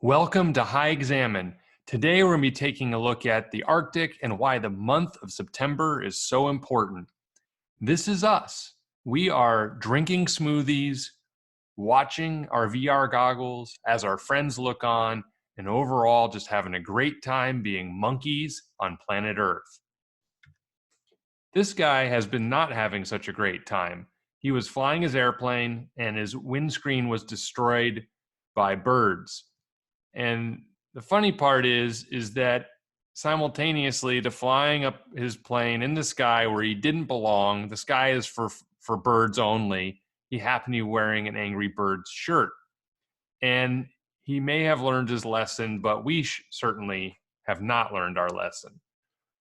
Welcome to High Examine. Today we're going to be taking a look at the Arctic and why the month of September is so important. This is us. We are drinking smoothies, watching our VR goggles as our friends look on, and overall just having a great time being monkeys on planet Earth. This guy has been not having such a great time. He was flying his airplane and his windscreen was destroyed by birds. And the funny part is that simultaneously to flying up his plane in the sky where he didn't belong, the sky is for birds only, he happened to be wearing an Angry Birds shirt. And he may have learned his lesson, but we certainly have not learned our lesson.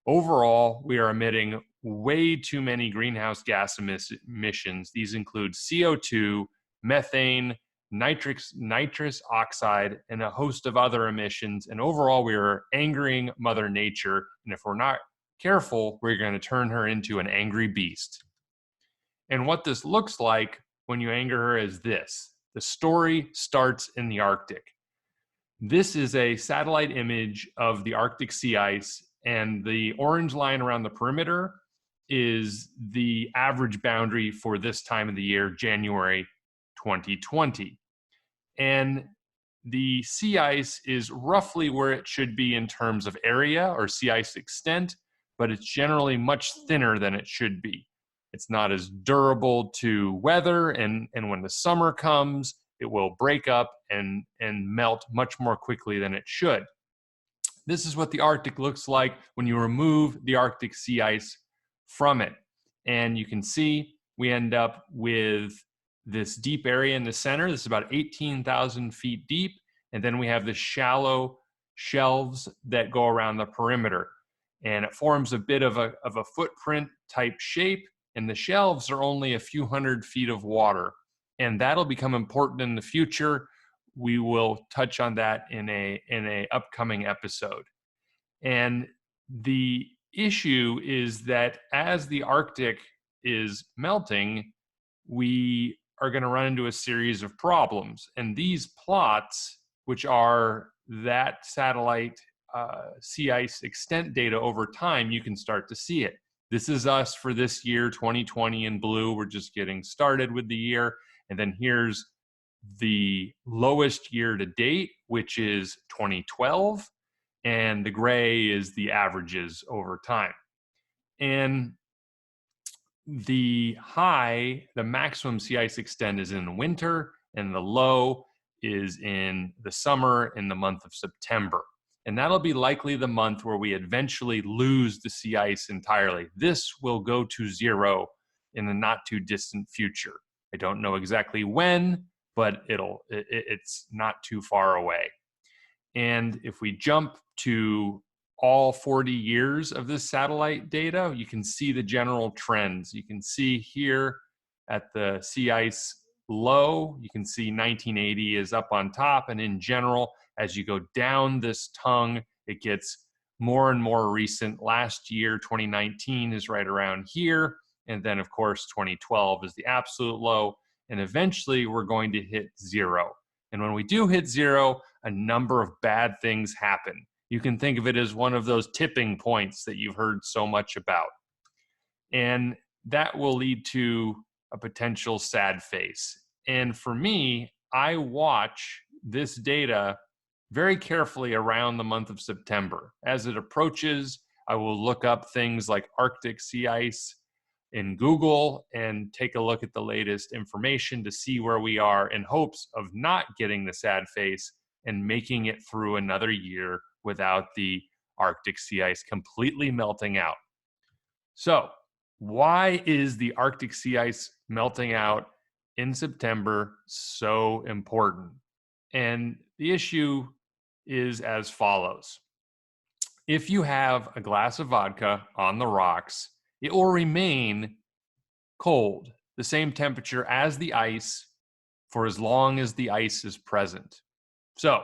Overall, we are emitting way too many greenhouse gas emissions. These include CO2, methane, nitrous oxide, and a host of other emissions. And overall, we are angering Mother Nature. And if we're not careful, we're going to turn her into an angry beast. And what this looks like when you anger her is this. The story starts in the Arctic. This is a satellite image of the Arctic sea ice, and the orange line around the perimeter is the average boundary for this time of the year, January 2020. And the sea ice is roughly where it should be in terms of area or sea ice extent, but it's generally much thinner than it should be. It's not as durable to weather, and when the summer comes, it will break up and melt much more quickly than it should. This is what the Arctic looks like when you remove the Arctic sea ice from it. And you can see we end up with this deep area in the center. This is about 18,000 feet deep. And then we have the shallow shelves that go around the perimeter. And it forms a bit of a footprint type shape. And the shelves are only a few hundred feet of water. And that'll become important in the future. We will touch on that in a upcoming episode. And the issue is that as the Arctic is melting, we are going to run into a series of problems. And these plots, which are that satellite sea ice extent data over time, you can start to see it. This is us for this year, 2020 in blue. We're just getting started with the year. And then here's the lowest year to date, which is 2012. And the gray is the averages over time. And the maximum sea ice extent is in the winter, and the low is in the summer in the month of September. And that'll be likely the month where we eventually lose the sea ice entirely. This will go to zero in the not too distant future. I don't know exactly when, but it's not too far away. And if we jump to all 40 years of this satellite data, you can see the general trends. You can see here at the sea ice low, you can see 1980 is up on top. And in general, as you go down this tongue, it gets more and more recent. Last year, 2019 is right around here. And then, of course, 2012 is the absolute low. And eventually, we're going to hit zero. And when we do hit zero, a number of bad things happen. You can think of it as one of those tipping points that you've heard so much about. And that will lead to a potential sad face. And for me, I watch this data very carefully around the month of September. As it approaches, I will look up things like Arctic sea ice in Google and take a look at the latest information to see where we are, in hopes of not getting the sad face and making it through another year without the Arctic sea ice completely melting out. So, why is the Arctic sea ice melting out in September so important? And the issue is as follows. If you have a glass of vodka on the rocks, it will remain cold, the same temperature as the ice, for as long as the ice is present. So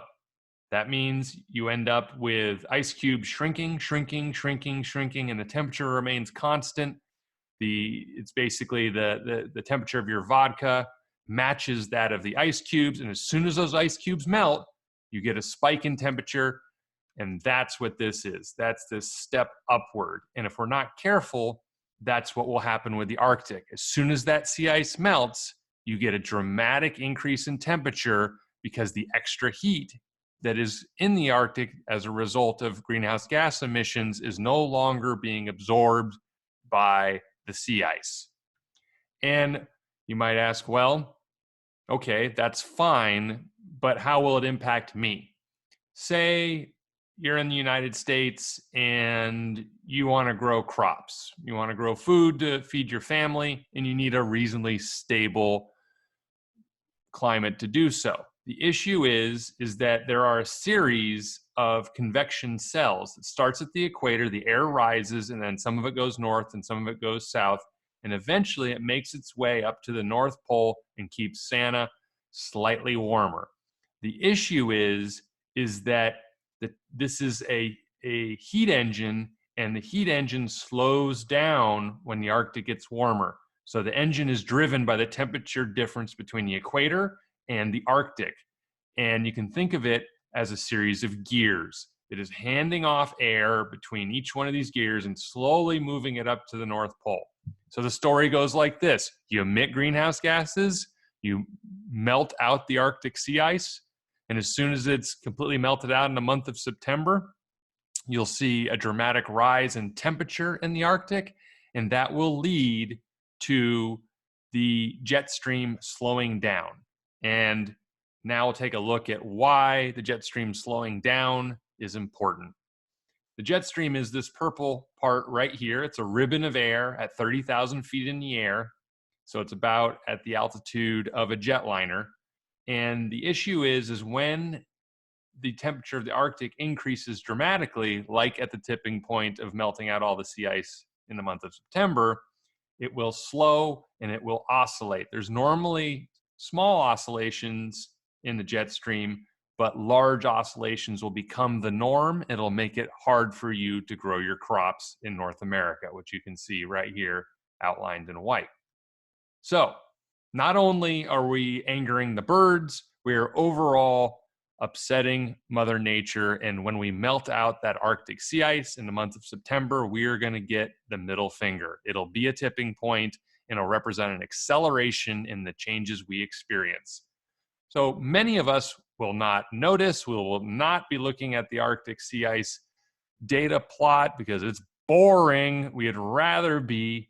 that means you end up with ice cubes shrinking, and the temperature remains constant. It's basically the temperature of your vodka matches that of the ice cubes, and as soon as those ice cubes melt, you get a spike in temperature, and that's what this is. That's this step upward. And if we're not careful, that's what will happen with the Arctic. As soon as that sea ice melts, you get a dramatic increase in temperature because the extra heat that is in the Arctic as a result of greenhouse gas emissions is no longer being absorbed by the sea ice. And you might ask, well, okay, that's fine, but how will it impact me? Say you're in the United States and you want to grow crops. You want to grow food to feed your family, and you need a reasonably stable climate to do so. The issue is that there are a series of convection cells. It starts at the equator, the air rises, and then some of it goes north and some of it goes south. And eventually it makes its way up to the North Pole and keeps Santa slightly warmer. The issue is that this is a heat engine, and the heat engine slows down when the Arctic gets warmer. So the engine is driven by the temperature difference between the equator and the Arctic. And you can think of it as a series of gears. It is handing off air between each one of these gears and slowly moving it up to the North Pole. So the story goes like this. You emit greenhouse gases, you melt out the Arctic sea ice, and as soon as it's completely melted out in the month of September, you'll see a dramatic rise in temperature in the Arctic, and that will lead to the jet stream slowing down. And now we'll take a look at why the jet stream slowing down is important. The jet stream is this purple part right here. It's a ribbon of air at 30,000 feet in the air. So it's about at the altitude of a jetliner. And the issue is when the temperature of the Arctic increases dramatically, like at the tipping point of melting out all the sea ice in the month of September, it will slow and it will oscillate. There's normally small oscillations in the jet stream, but large oscillations will become the norm. It'll make it hard for you to grow your crops in North America, which you can see right here outlined in white. So not only are we angering the birds, we are overall upsetting Mother Nature. And when we melt out that Arctic sea ice in the month of September, we are going to get the middle finger. It'll be a tipping point, and it'll represent an acceleration in the changes we experience. So many of us will not notice. We will not be looking at the Arctic sea ice data plot because it's boring. We'd rather be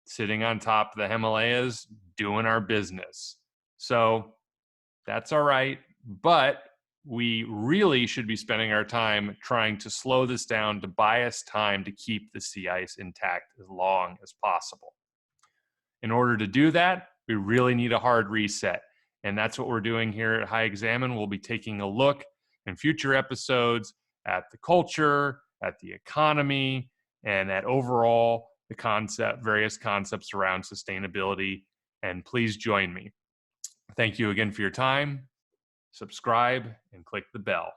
sitting on top of the Himalayas doing our business. So that's all right. But we really should be spending our time trying to slow this down to buy us time to keep the sea ice intact as long as possible. In order to do that, we really need a hard reset. And that's what we're doing here at High Examine. We'll be taking a look in future episodes at the culture, at the economy, and at overall the various concepts around sustainability. And please join me. Thank you again for your time. Subscribe and click the bell.